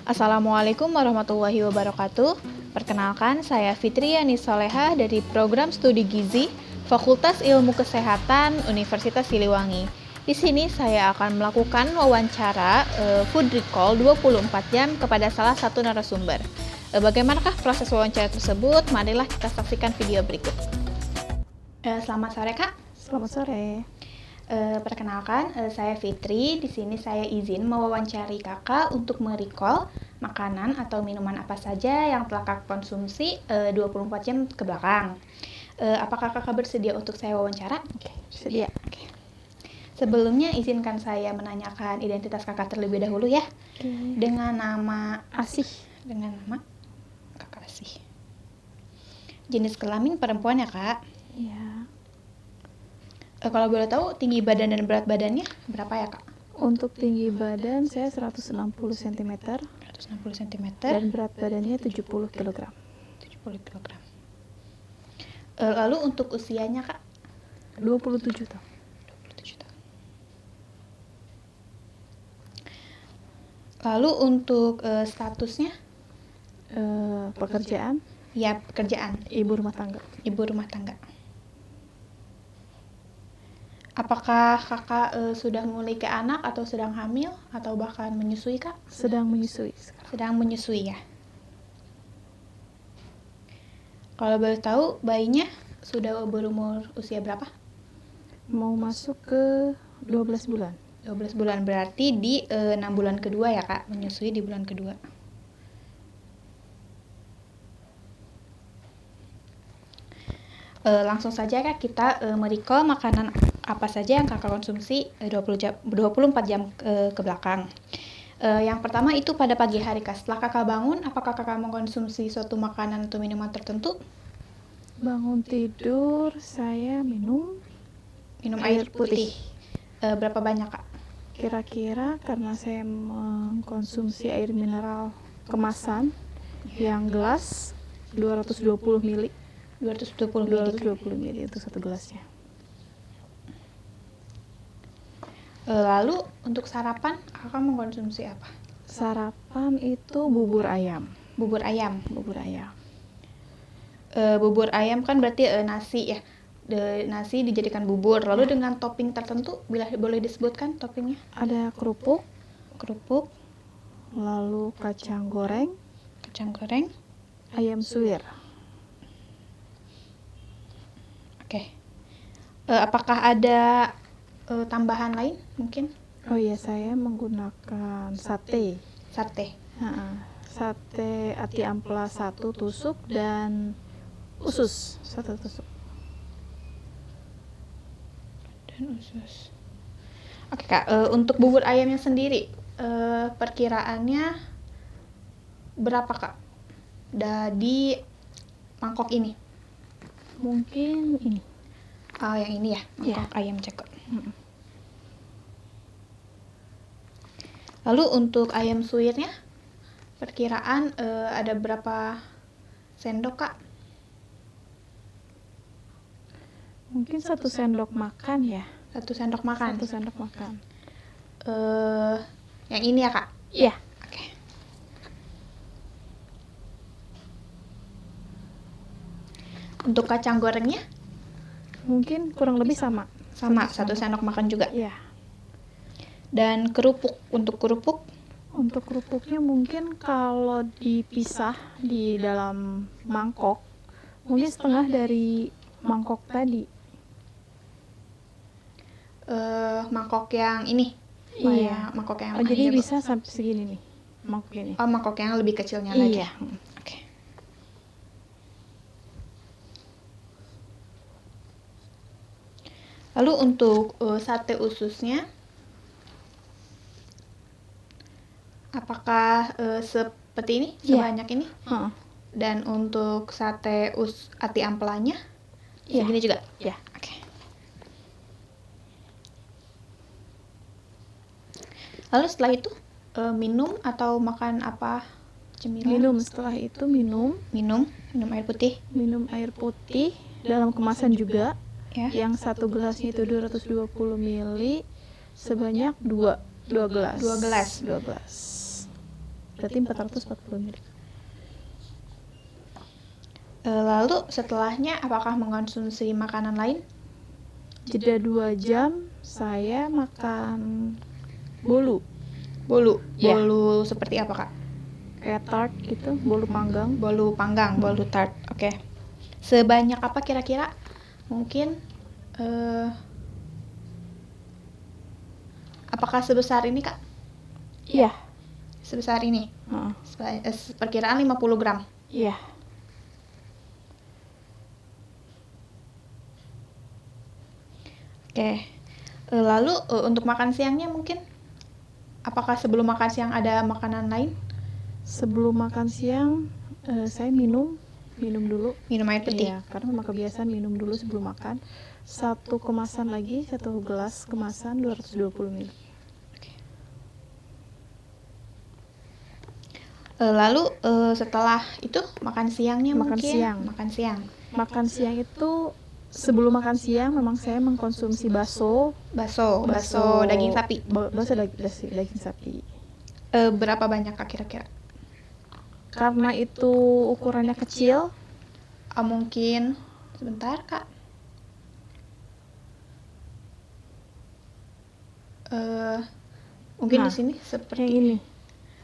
Assalamualaikum warahmatullahi wabarakatuh. Perkenalkan, saya Fitri Yani Soleha dari Program Studi Gizi, Fakultas Ilmu Kesehatan, Universitas Siliwangi. Di sini saya akan melakukan wawancara food recall 24 jam kepada salah satu narasumber. Bagaimanakah proses wawancara tersebut? Marilah kita saksikan video berikut. Selamat sore, Kak. Selamat sore. Perkenalkan, saya Fitri. Di sini saya izin mewawancari Kakak untuk merecall makanan atau minuman apa saja yang telah Kakak konsumsi 24 jam ke belakang. Apakah Kakak bersedia untuk saya wawancara? Oke, bersedia. Oke. Sebelumnya izinkan saya menanyakan identitas Kakak terlebih dahulu ya. Oke. Dengan nama Asih. Dengan nama Kakak Asih. Jenis kelamin perempuan ya, Kak? Iya. Kalau boleh tahu tinggi badan dan berat badannya berapa ya, Kak? Untuk tinggi badan saya 160 cm 160 cm dan berat badannya 70 kg. 70 kg. Lalu untuk usianya, Kak? 27 tahun. 27 tahun. Lalu untuk statusnya? Pekerjaan? Ya, pekerjaan. Ibu rumah tangga. Ibu rumah tangga. Apakah Kakak sudah memiliki anak atau sedang hamil atau bahkan menyusui, Kak? Sedang menyusui sekarang. Sedang menyusui ya. Kalau boleh tahu bayinya sudah berumur usia berapa? Mau masuk ke 12 bulan. 12 bulan berarti di 6 bulan kedua ya, Kak? Menyusui di bulan kedua. Langsung saja Kak, kita merecall makanan apa saja yang Kakak konsumsi 24 jam ke belakang. Yang pertama itu pada pagi hari, Kak. Setelah Kakak bangun, apakah Kakak mengkonsumsi suatu makanan atau minuman tertentu? Bangun tidur saya minum Air putih. Berapa banyak, Kak? Kira-kira karena saya mengkonsumsi air mineral kemasan yang gelas 220 ml. 220 ml itu satu gelasnya. Lalu untuk sarapan, Kakak mengkonsumsi apa? Sarapan itu bubur ayam. Bubur ayam. Bubur ayam. Bubur ayam kan berarti nasi ya. Nasi dijadikan bubur. Lalu dengan topping tertentu, boleh disebutkan toppingnya? Ada kerupuk, lalu kacang goreng, ayam suwir. Oke. Apakah ada tambahan lain mungkin? Oh iya, saya menggunakan sate. Sate Ati amplas 1 tusuk dan usus 1 tusuk. Oke Kak, untuk bubur ayamnya sendiri perkiraannya berapa Kak? Di mangkok ini? Mungkin ini. Yang ini ya, mangkok ayam cekok. Lalu untuk ayam suwirnya perkiraan ada berapa sendok Kak? Mungkin 1 sendok makan ya. 1 sendok makan. 1 sendok makan. Yang ini ya Kak? Iya. Oke. Untuk kacang gorengnya? Mungkin kurang lebih sama. 1 sendok makan juga. Iya. Dan untuk kerupuk? Untuk kerupuknya mungkin kalau dipisah di dalam mangkok, mungkin setengah dari mangkok tadi. Mangkok yang ini? Iya. Mangkok yang jadi bisa sampai segini nih, mangkok ini. Mangkok yang lebih kecilnya lagi. Iya. Oke. Lalu untuk sate ususnya, apakah seperti ini, sebanyak ini? Dan untuk sate ati amplanya, segini juga? Iya. Oke. Lalu setelah itu minum atau makan apa? Cemilan? Minum, setelah itu minum air putih. Minum air putih dalam kemasan juga. Ya. Yang 1 gelasnya itu 220 ml sebanyak 2 gelas. 2 gelas. berarti 440 ml. Lalu setelahnya apakah mengkonsumsi makanan lain? Jeda 2 jam saya makan bolu, Bolu. Ya. Bolu seperti apa, Kak? kayak tart gitu, bolu panggang. Bolu panggang, bolu tart. Oke. Sebanyak apa kira-kira? Mungkin apakah sebesar ini, Kak? Iya. Sebesar ini. Heeh. Perkiraan 50 gram. Iya. Oke. Lalu untuk makan siangnya mungkin apakah sebelum makan siang ada makanan lain? Sebelum makan siang saya minum dulu. Minum air putih. Iya, karena memang kebiasaan minum dulu sebelum makan. Satu kemasan lagi, 1 gelas kemasan 220 ml. Lalu setelah itu makan siangnya Makan mungkin siang. makan siang. Makan siang itu sebelum makan siang memang saya mengkonsumsi bakso Bakso daging sapi. bakso daging sapi. Berapa banyak, Kak, kira-kira? Karena itu ukurannya kecil, Mungkin sebentar, Kak. Mungkin Nah, di sini yang seperti ini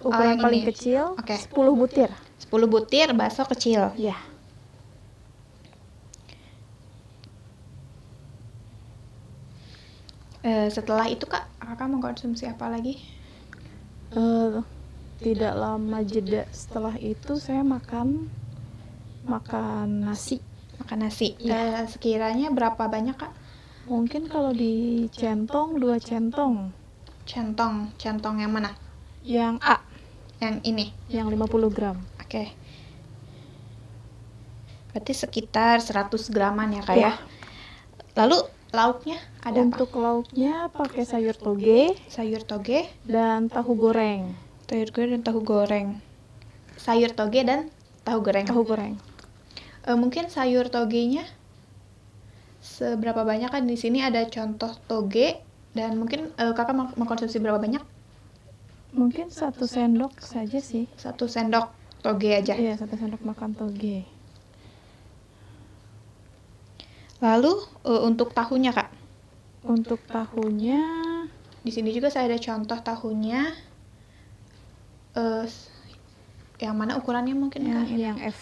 ukuran yang paling ini. kecil, Oke. 10 butir. 10 butir bakso kecil. Ya. Setelah itu, Kak, Kakak mengkonsumsi apa lagi? Tidak lama jeda setelah itu saya makan nasi. Makan nasi. Iya. Sekiranya berapa banyak, Kak? Mungkin kalau di centong 2 centong. Centong yang mana? Yang A, Yang ini. yang 50 gram. Oke. Berarti sekitar 100 graman ya, Kak, Iya. ya. Lalu lauknya ada Untuk lauknya pakai sayur toge apa? Sayur toge, dan tahu goreng. sayur toge dan tahu goreng. Sayur toge dan tahu goreng. Tahu goreng. Mungkin sayur togenya seberapa banyak, kan di sini ada contoh toge dan mungkin Kakak mengkonsumsi berapa banyak? Mungkin 1 sendok saja sih. 1 sendok toge aja. Iya, 1 sendok makan toge. Lalu untuk tahunya, Kak. Untuk tahunya Di sini juga saya ada contoh tahunya. Yang mana ukurannya mungkin, yang Kak? ini yang F,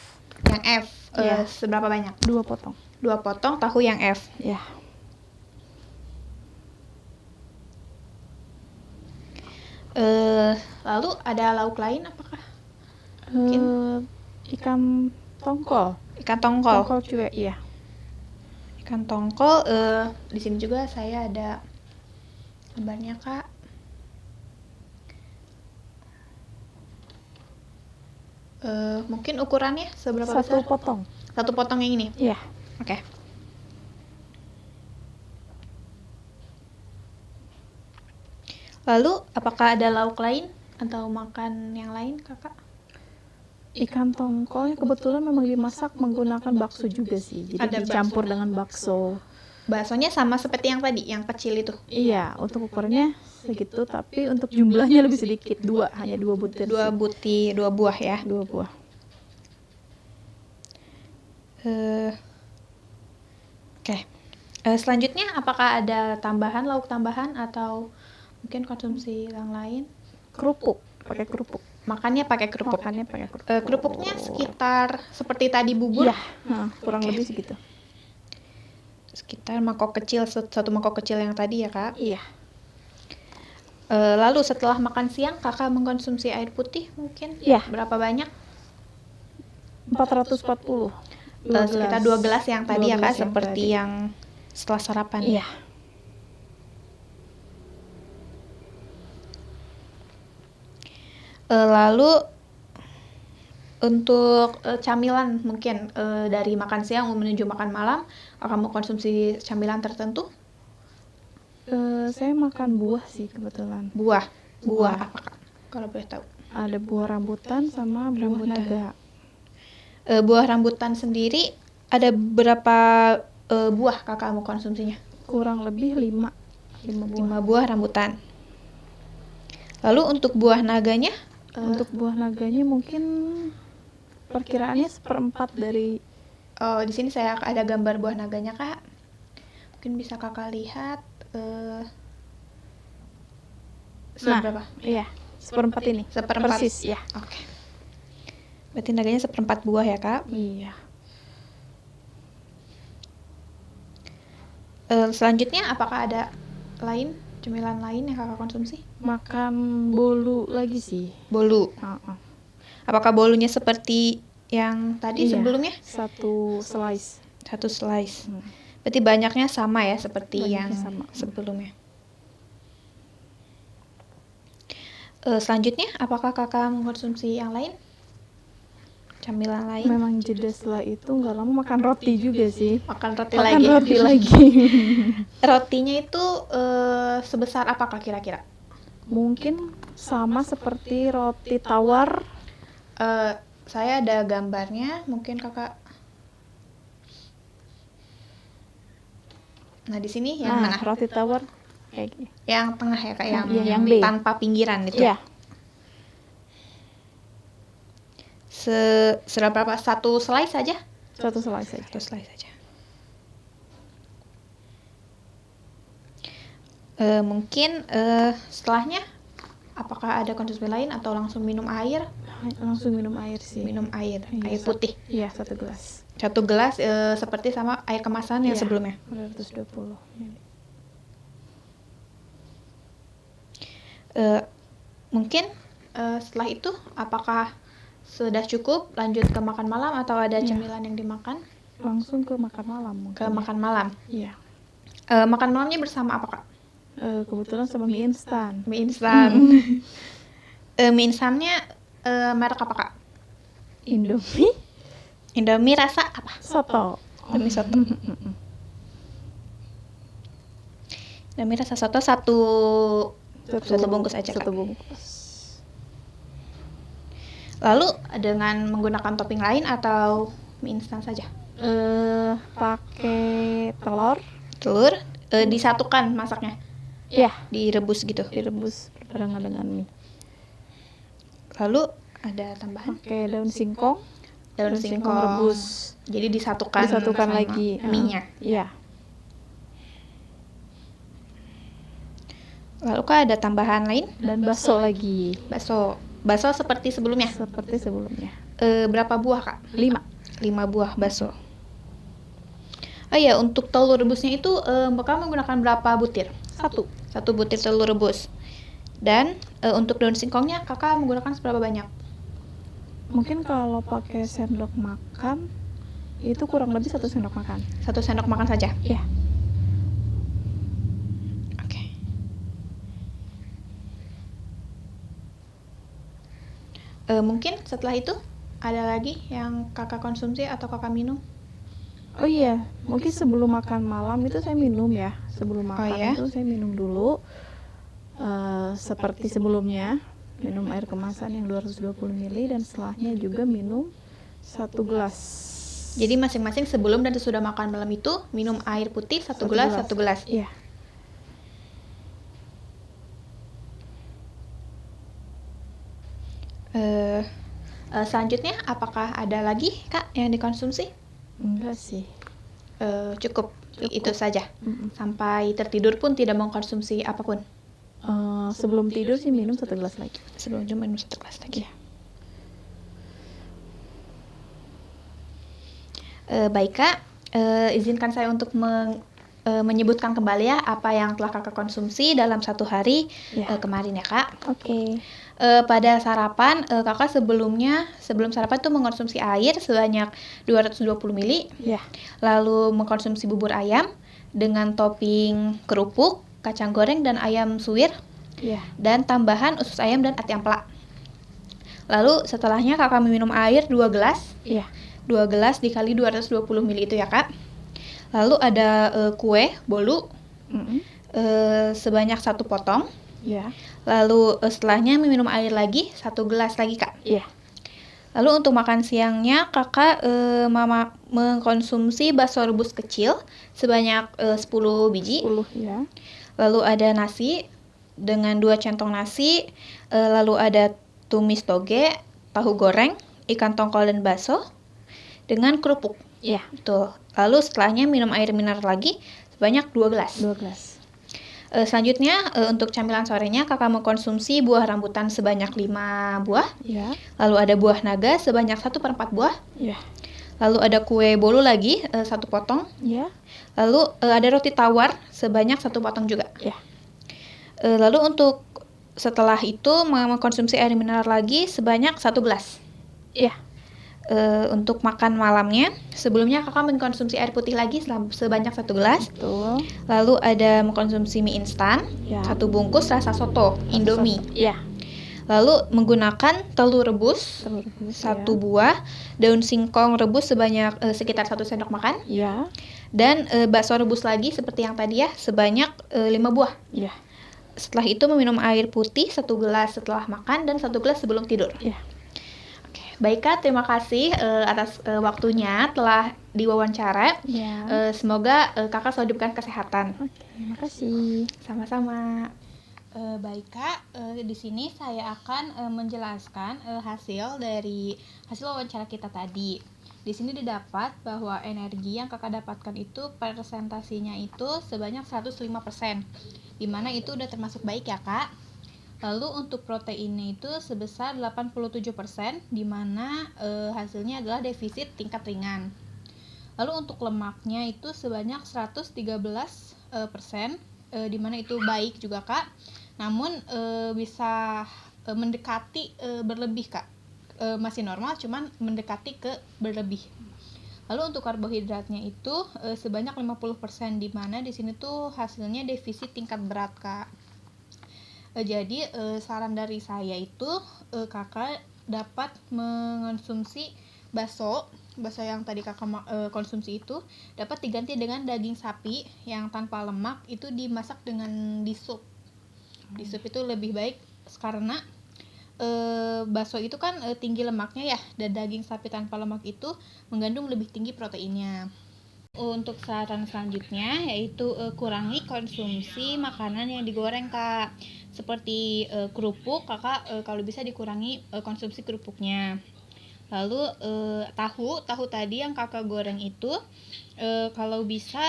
Yang F. Iya. Seberapa banyak? 2 potong. 2 potong tahu yang F. Ya. Lalu ada lauk lain apakah? Ikan tongkol. Ikan tongkol. Tongkol cuek, iya. Ikan tongkol. Di sini juga saya ada gambarnya, Kak. Mungkin ukurannya seberapa 1 besar? potong. 1 potong yang ini. Iya. Oke. Lalu apakah ada lauk lain atau makan yang lain, Kakak? Ikan tongkolnya kebetulan memang dimasak menggunakan bakso juga sih. Jadi Ada dicampur bakso. dengan bakso. Baksonya sama seperti yang tadi, yang kecil itu. Iya, untuk ukurannya segitu, tapi untuk jumlahnya lebih sedikit. hanya 2 butir. 2 buah ya. 2 buah. Oke. Selanjutnya apakah ada tambahan, lauk tambahan atau mungkin konsumsi yang lain? Kerupuk, pakai kerupuk. Makannya pakai kerupuk. Makannya pakai kerupuk. Kerupuknya sekitar seperti tadi bubur. Iya, kurang Oke. lebih segitu. Sekitar mangkok kecil, 1 mangkok kecil yang tadi ya, Kak. Iya. Lalu setelah makan siang Kakak mengkonsumsi air putih mungkin? Iya. Berapa banyak? 440. Sekitar 2 gelas yang tadi 2 ya, Kak, gelas yang seperti tadi. yang setelah sarapan. Iya. Lalu untuk camilan mungkin dari makan siang menuju makan malam, kamu konsumsi camilan tertentu? Saya makan buah sih kebetulan. Buah Buah. apa, Kak? Kalau boleh tahu. Ada buah rambutan sama buah Rambutan. naga. Buah rambutan sendiri ada berapa buah Kakak mau konsumsinya? Kurang lebih 5 buah. 5 buah rambutan. Lalu untuk buah naganya Untuk buah naganya mungkin perkiraannya seperempat dari Oh, di sini saya ada gambar buah naganya, Kak. Mungkin bisa Kakak lihat seberapa? Iya, seperempat ini. Seperempat. Persis, ya. Oke. Berarti naganya seperempat buah ya, Kak? Iya. Selanjutnya apakah ada cemilan lain yang Kakak konsumsi? Makan bolu lagi sih. Bolu. Apakah bolunya seperti yang tadi Iya, sebelumnya? satu slice. Satu slice. Berarti banyaknya sama ya seperti Banyaknya yang sama. sebelumnya. Selanjutnya, apakah Kakak mengkonsumsi yang lain? Camilan lain? Memang jeda setelah itu nggak lama makan roti juga sih. Makan roti Makan lagi. roti lagi. Rotinya itu sebesar apakah kira-kira? Mungkin sama seperti roti tawar. Saya ada gambarnya, mungkin Kakak. Nah, di sini yang mana? Roti tawar kayak gini. Yang tengah ya, Kak, yang B. tanpa pinggiran itu. Iya. Berapa? Satu slice saja? Satu slice saja. Satu slice saja. Mungkin setelahnya apakah ada konsumsi lain atau langsung minum air? Langsung minum air sih. Minum air, Iya, air putih. Iya, 1 gelas. 1 gelas seperti sama air kemasan yang Iya, sebelumnya. 220 ml. Mungkin setelah itu apakah sudah cukup lanjut ke makan malam atau ada cemilan yang dimakan? Langsung ke makan malam mungkin. Ke makan malam. Iya. Makan malamnya bersama apa, Kak? Kebetulan sama mie instan. Mie instan. Mie instannya merek apa, Kak? Indomie. Indomie rasa apa? Soto. Indomie soto. Indomie rasa soto satu bungkus aja, Kak. Satu bungkus. Lalu dengan menggunakan topping lain atau mie instan saja? Pakai telur. Telur disatukan masaknya. Iya, Direbus gitu. direbus barengan dengan mie. Lalu ada tambahan Pakai daun singkong. daun singkong rebus. Jadi disatukan sama lagi mie-nya. Iya. Lalu kah ada tambahan lain? Dan bakso lagi. Bakso seperti sebelumnya. Seperti sebelumnya. Berapa buah, Kak? 5 buah bakso. Oh iya, untuk telur rebusnya itu Kakak menggunakan berapa butir? 1 butir telur rebus. Dan untuk daun singkongnya Kakak menggunakan seberapa banyak? Mungkin kalau pakai sendok makan itu kurang lebih 1 sendok makan. 1 sendok makan saja? Iya. Oke. Mungkin setelah itu ada lagi yang Kakak konsumsi atau Kakak minum? Oh iya, mungkin sebelum makan malam itu saya minum ya. Sebelum makan ya? itu saya minum dulu seperti sebelumnya, minum air kemasan yang 220 ml dan setelahnya juga minum 1 gelas. Jadi masing-masing sebelum dan sesudah makan malam itu minum air putih 1 gelas, 1 gelas. Iya. Selanjutnya apakah ada lagi, Kak, yang dikonsumsi? Enggak sih. Cukup itu saja. Sampai tertidur pun tidak mengkonsumsi apapun. Sebelum tidur sih minum 1 gelas lagi. Sebelum tidur minum 1 gelas lagi. Baik, Kak, izinkan saya untuk menyebutkan kembali ya apa yang telah Kakak konsumsi dalam 1 hari kemarin ya, Kak. Oke. Pada sarapan, Kakak sebelum sarapan itu mengkonsumsi air sebanyak 220 ml. Ya. Lalu mengkonsumsi bubur ayam dengan topping kerupuk, kacang goreng dan ayam suwir. Ya. Dan tambahan usus ayam dan ati ampela. Lalu setelahnya Kakak minum air 2 gelas. Iya. 2 gelas dikali 220 ml itu ya, Kak. Lalu ada kue bolu sebanyak 1 potong. Ya. Lalu setelahnya minum air lagi 1 gelas lagi, Kak. Iya. Lalu untuk makan siangnya Kakak mengkonsumsi bakso rebus kecil sebanyak 10 biji. 10 ya. Lalu ada nasi dengan 2 centong nasi. Lalu ada tumis toge, tahu goreng, ikan tongkol dan bakso dengan kerupuk. Iya. Tuh. Lalu setelahnya minum air mineral lagi sebanyak 2 gelas. 2 gelas. Selanjutnya untuk camilan sorenya kakak mengkonsumsi buah rambutan sebanyak 5 buah. Iya. Lalu ada buah naga sebanyak 1/4 buah. Iya. Lalu ada kue bolu lagi 1 potong. Iya. Lalu ada roti tawar sebanyak 1 potong juga. Iya. Lalu untuk setelah itu mengkonsumsi air mineral lagi sebanyak 1 gelas. Iya. Untuk makan malamnya, sebelumnya kakak mengkonsumsi air putih lagi sebanyak 1 gelas. Betul. Lalu ada mengkonsumsi mie instan, Ya. 1 bungkus rasa soto, Indomie. Iya. Lalu menggunakan telur rebus, Telur rebus. 1 buah, daun singkong rebus sebanyak sekitar 1 sendok makan, Iya. dan bakso rebus lagi seperti yang tadi ya, sebanyak 5 buah. Iya. Setelah itu meminum air putih 1 gelas setelah makan dan 1 gelas sebelum tidur. Iya. Baik Kak, terima kasih atas waktunya telah diwawancara. Iya. Semoga kakak selalu diberikan kesehatan. Oke, terima kasih. Sama-sama. Baik Kak, di sini saya akan menjelaskan hasil wawancara kita tadi. Di sini didapat bahwa energi yang kakak dapatkan itu persentasinya itu sebanyak 105%, di mana itu udah termasuk baik ya Kak. Lalu untuk proteinnya itu sebesar 87%, di mana hasilnya adalah defisit tingkat ringan. Lalu untuk lemaknya itu sebanyak 113%, di mana itu baik juga Kak. Namun bisa mendekati berlebih Kak. Masih normal, cuman mendekati ke berlebih. Lalu untuk karbohidratnya itu sebanyak 50%, di mana di sini tuh hasilnya defisit tingkat berat Kak. Jadi saran dari saya itu kakak dapat mengonsumsi bakso yang tadi kakak konsumsi itu dapat diganti dengan daging sapi yang tanpa lemak, itu dimasak dengan di sup. Di sup itu lebih baik karena bakso itu kan tinggi lemaknya ya, dan daging sapi tanpa lemak itu mengandung lebih tinggi proteinnya. Untuk saran selanjutnya yaitu kurangi konsumsi makanan yang digoreng Kak. Seperti kerupuk, kakak kalau bisa dikurangi konsumsi kerupuknya. Lalu tahu tadi yang kakak goreng itu kalau bisa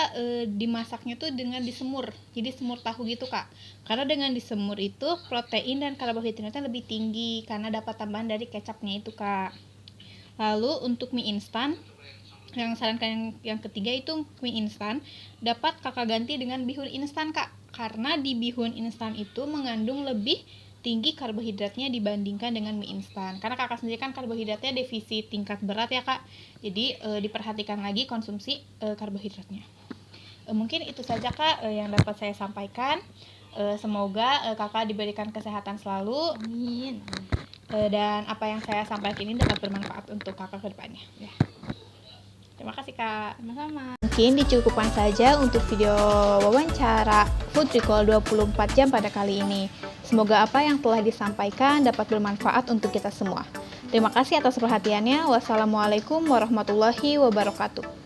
dimasaknya tuh dengan disemur. Jadi semur tahu gitu Kak. Karena dengan disemur itu protein dan karbohidratnya lebih tinggi karena dapat tambahan dari kecapnya itu Kak. Lalu untuk mie instan, yang sarankan yang ketiga itu mie instan dapat kakak ganti dengan bihun instan Kak, karena di bihun instan itu mengandung lebih tinggi karbohidratnya dibandingkan dengan mie instan. Karena kakak sendiri kan karbohidratnya defisit tingkat berat ya Kak, jadi diperhatikan lagi konsumsi karbohidratnya. Mungkin itu saja Kak yang dapat saya sampaikan. Semoga kakak diberikan kesehatan selalu. Amin. Dan apa yang saya sampaikan ini dapat bermanfaat untuk kakak ke depannya. Ya. Terima kasih Kak. Sama-sama. Mungkin dicukupkan saja untuk video wawancara Food Recall 24 jam pada kali ini. Semoga apa yang telah disampaikan dapat bermanfaat untuk kita semua. Terima kasih atas perhatiannya. Wassalamualaikum warahmatullahi wabarakatuh.